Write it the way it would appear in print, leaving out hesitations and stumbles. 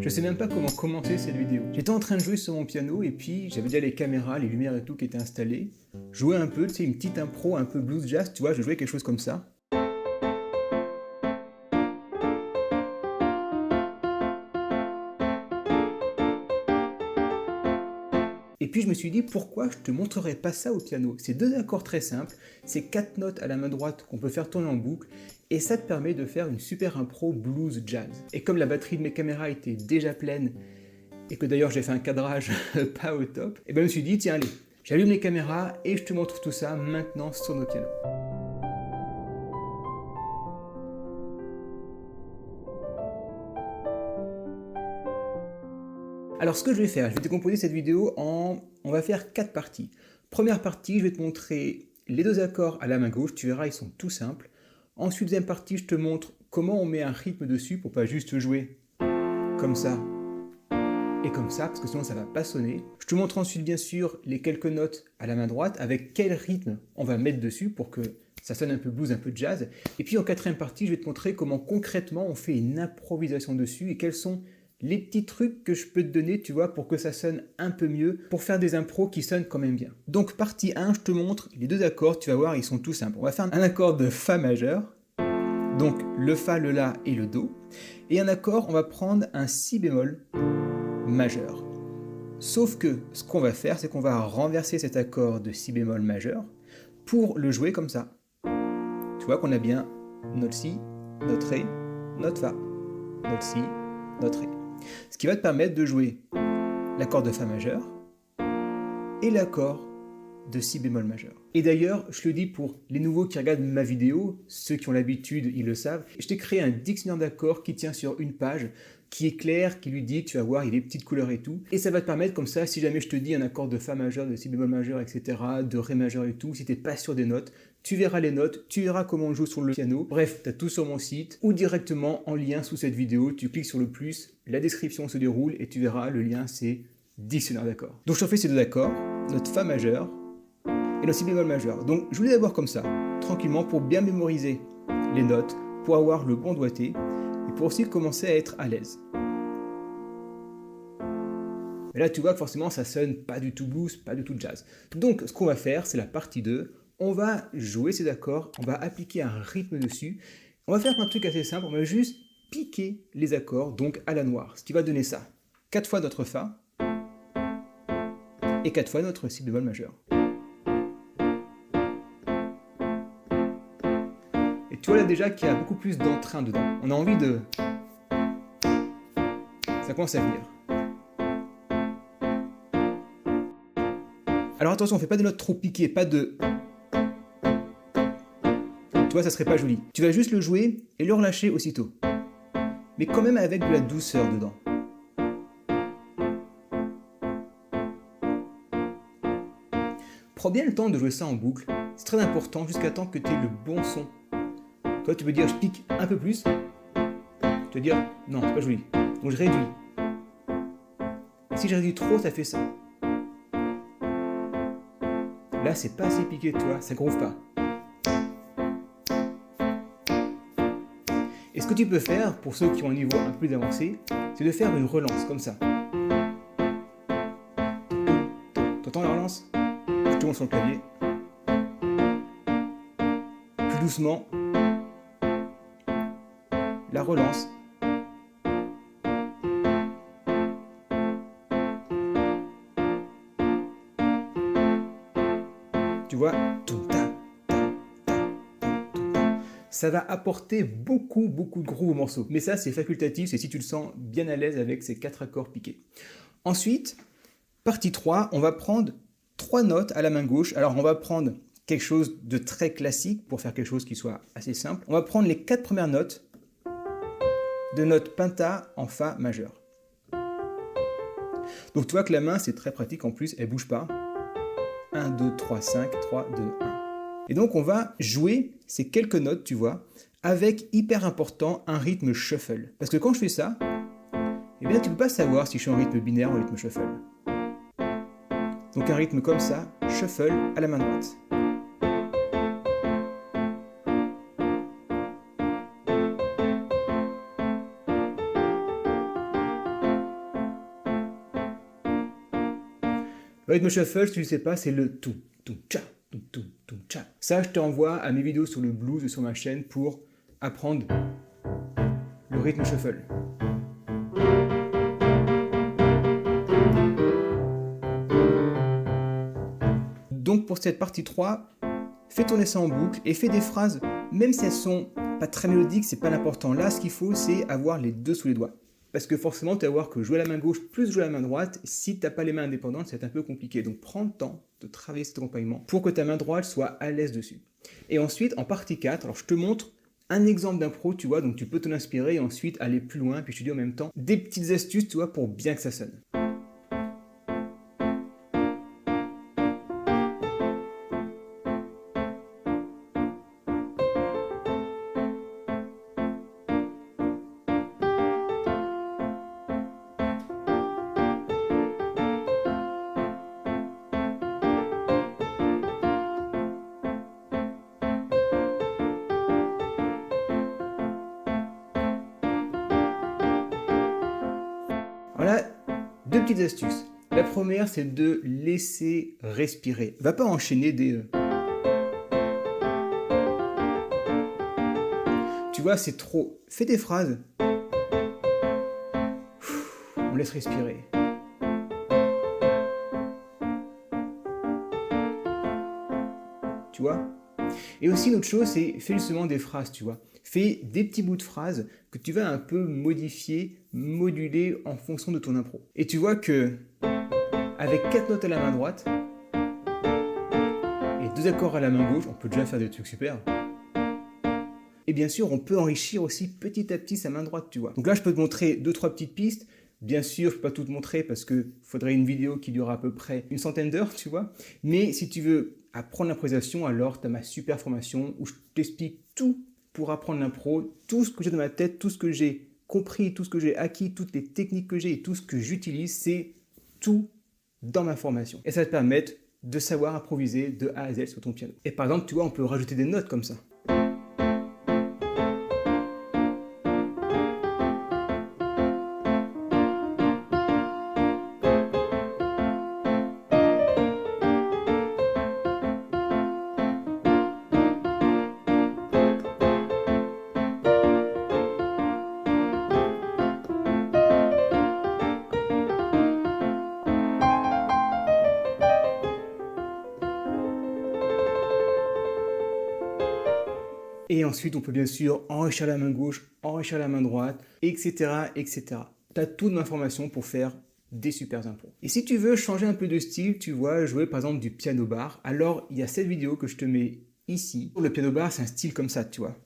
Je sais même pas comment commencer cette vidéo. J'étais en train de jouer sur mon piano et puis j'avais déjà les caméras, les lumières et tout qui étaient installées. Je jouais un peu, tu sais, une petite impro un peu blues jazz, tu vois, je jouais quelque chose comme ça. Et puis je me suis dit, pourquoi je te montrerai pas ça au piano? C'est deux accords très simples, c'est 4 notes à la main droite qu'on peut faire tourner en boucle, et ça te permet de faire une super impro blues jazz. Et comme la batterie de mes caméras était déjà pleine, et que d'ailleurs j'ai fait un cadrage pas au top, et ben je me suis dit, tiens allez, j'allume les caméras et je te montre tout ça maintenant sur nos pianos. Alors ce que je vais faire, je vais décomposer cette vidéo en... On va faire 4 parties. Première partie, je vais te montrer les deux accords à la main gauche, tu verras, ils sont tout simples. Ensuite, deuxième partie, je te montre comment on met un rythme dessus pour pas juste jouer comme ça et comme ça, parce que sinon ça va pas sonner. Je te montre ensuite, bien sûr, les quelques notes à la main droite, avec quel rythme on va mettre dessus pour que ça sonne un peu blues, un peu jazz. Et puis en quatrième partie, je vais te montrer comment concrètement on fait une improvisation dessus et quels sont les petits trucs que je peux te donner, tu vois, pour que ça sonne un peu mieux, pour faire des impros qui sonnent quand même bien. Donc partie 1, je te montre les deux accords, tu vas voir, ils sont tout simples. On va faire un accord de Fa majeur, donc le Fa, le La et le Do, et un accord, on va prendre un Si bémol majeur. Sauf que ce qu'on va faire, c'est qu'on va renverser cet accord de Si bémol majeur pour le jouer comme ça. Tu vois qu'on a bien notre Si, notre Ré, notre Fa, notre Si, notre Ré. Ce qui va te permettre de jouer l'accord de Fa majeur et l'accord de Si bémol majeur. Et d'ailleurs, je le dis pour les nouveaux qui regardent ma vidéo, ceux qui ont l'habitude, ils le savent, je t'ai créé un dictionnaire d'accords qui tient sur une page, qui est clair, qui lui dit, tu vas voir, il y a des petites couleurs et tout, et ça va te permettre comme ça, si jamais je te dis un accord de Fa majeur, de Si bémol majeur, etc., de Ré majeur et tout, si t'es pas sûr des notes, tu verras les notes, tu verras comment on joue sur le piano, bref, tu as tout sur mon site, ou directement en lien sous cette vidéo, tu cliques sur le plus, la description se déroule, et tu verras, le lien c'est dictionnaire d'accords. Donc je te fais ces deux accords, notre Fa majeur, et le Si bémol majeur. Donc je voulais d'abord comme ça, tranquillement, pour bien mémoriser les notes, pour avoir le bon doigté, et pour aussi commencer à être à l'aise. Et là tu vois que forcément ça sonne pas du tout blues, pas du tout jazz. Donc ce qu'on va faire, c'est la partie 2, on va jouer ces accords, on va appliquer un rythme dessus, on va faire un truc assez simple, on va juste piquer les accords, donc à la noire, ce qui va donner ça. 4 fois notre Fa, et 4 fois notre Si bémol majeur. Et tu vois là déjà qu'il y a beaucoup plus d'entrain dedans. On a envie de... Ça commence à venir. Alors attention, on fait pas des notes trop piquées, pas de... Tu vois, ça serait pas joli. Tu vas juste le jouer et le relâcher aussitôt. Mais quand même avec de la douceur dedans. Prends bien le temps de jouer ça en boucle. C'est très important jusqu'à temps que tu aies le bon son. Toi, tu peux dire je pique un peu plus. Tu vas dire non, c'est pas joli. Donc je réduis. Et si je réduis trop, ça fait ça. Là, c'est pas assez piqué, tu vois, ça groove pas. Et ce que tu peux faire, pour ceux qui ont un niveau un peu plus avancé, c'est de faire une relance, comme ça. T'entends la relance? Je te montre sur le clavier. Plus doucement. La relance. Tu vois, ça va apporter beaucoup de groove au morceau. Mais ça, c'est facultatif, c'est si tu le sens bien à l'aise avec ces 4 accords piqués. Ensuite, partie 3, on va prendre 3 notes à la main gauche. Alors, on va prendre quelque chose de très classique pour faire quelque chose qui soit assez simple. On va prendre les 4 premières notes de notre penta en Fa majeur. Donc, tu vois que la main, c'est très pratique. En plus, elle ne bouge pas. 1, 2, 3, 5, 3, 2, 1. Et donc, on va jouer ces quelques notes, tu vois, avec, hyper important, un rythme shuffle. Parce que quand je fais ça, eh bien, tu ne peux pas savoir si je suis en rythme binaire ou en rythme shuffle. Donc, un rythme comme ça, shuffle à la main droite. Le rythme shuffle, si tu ne sais pas, c'est le tout, tcha, tout, tcha. Ça, je t'envoie à mes vidéos sur le blues sur ma chaîne pour apprendre le rythme shuffle. Donc pour cette partie 3, fais tourner ça en boucle et fais des phrases, même si elles sont pas très mélodiques, c'est pas l'important. Là, ce qu'il faut, c'est avoir les deux sous les doigts. Parce que forcément, tu vas voir que jouer à la main gauche plus jouer à la main droite, si tu n'as pas les mains indépendantes, c'est un peu compliqué. Donc prends le temps de travailler cet accompagnement pour que ta main droite soit à l'aise dessus. Et ensuite, en partie 4, alors je te montre un exemple d'impro, tu vois, donc tu peux t'en inspirer et ensuite aller plus loin, puis je te dis en même temps des petites astuces, tu vois, pour bien que ça sonne. Voilà, deux petites astuces. La première, c'est de laisser respirer. Va pas enchaîner des... Tu vois, c'est trop. Fais des phrases. On laisse respirer. Tu vois? Et aussi une autre chose, c'est fais justement des phrases, tu vois. Fais des petits bouts de phrases que tu vas un peu modifier, moduler en fonction de ton impro. Et tu vois que avec 4 notes à la main droite et 2 accords à la main gauche, on peut déjà faire des trucs super. Et bien sûr, on peut enrichir aussi petit à petit sa main droite, tu vois. Donc là, je peux te montrer 2-3 petites pistes. Bien sûr, je ne peux pas tout te montrer parce qu'il faudrait une vidéo qui dure à peu près une centaine d'heures, tu vois. Mais si tu veux apprendre l'improvisation, alors tu as ma super formation où je t'explique tout pour apprendre l'impro, tout ce que j'ai dans ma tête, tout ce que j'ai compris, tout ce que j'ai acquis, toutes les techniques que j'ai et tout ce que j'utilise, c'est tout dans ma formation. Et ça va te permettre de savoir improviser de A à Z sur ton piano. Et par exemple, tu vois, on peut rajouter des notes comme ça. Et ensuite, on peut bien sûr enrichir la main gauche, enrichir la main droite, etc. etc. Tu as toute l'information pour faire des super impros. Et si tu veux changer un peu de style, tu vois, jouer par exemple du piano bar, alors il y a cette vidéo que je te mets ici. Le piano bar, c'est un style comme ça, tu vois.